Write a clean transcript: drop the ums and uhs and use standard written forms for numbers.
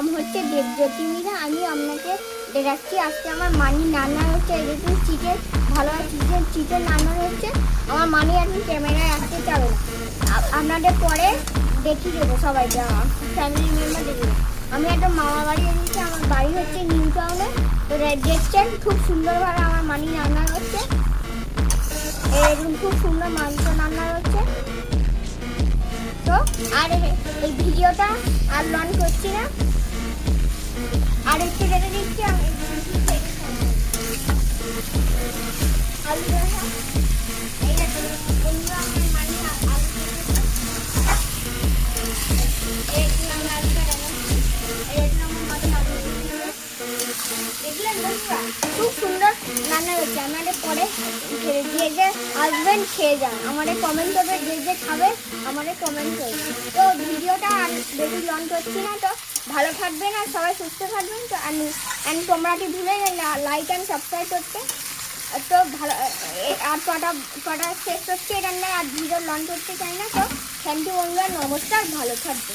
নাম হচ্ছে দেবজ্যোতি মীরা। আমি আপনাকে দেখাচ্ছি আজকে আমার মানি রান্না হচ্ছে। এরকম চিকেন ভালো চিকেন রান্না হচ্ছে। আমার মানি এখন ক্যামেরায় আসতে যাবে না, আপনাদের পরে দেখিয়ে দেবো সবাইকে, আমার ফ্যামিলি মেম্বার দেখে দেবো। আমি একটা মামা বাড়ি এসেছি, আমার বাড়ি হচ্ছে নিউ টাউনে। তো দেখছেন খুব সুন্দরভাবে আমার মানি রান্না হচ্ছে। এরকম খুব সুন্দর মাংস রান্না হচ্ছে। তো আর এই ভিডিওটা আর লঞ্চ করছি না, আর একটু রেখে দিচ্ছি। আমি আলু দেখা এই বন্ধুরা আমার মানি আলু খুব সুন্দর রান্না হচ্ছে। আমাদের পরে যে যে আসবেন খেয়ে যান, আমাদের কমেন্ট করবে, যে যে খাবে আমাদের কমেন্ট করবে। তো ভিডিওটা আর বেশি লঞ্চ করছি না। তো ভালো থাকবেন আর সবাই সুস্থ থাকবেন। তো অ্যান্ড তোমরা কি ভুলে গেলে লাইক অ্যান্ড সাবস্ক্রাইব করতে। তো ভালো আর কটা শেষ করছি রান্না, আর ভিডিও লঞ্চ করতে চাই না। তো থ্যাংক ইউ বন্ধুরা, নমস্কার, ভালো থাকবে।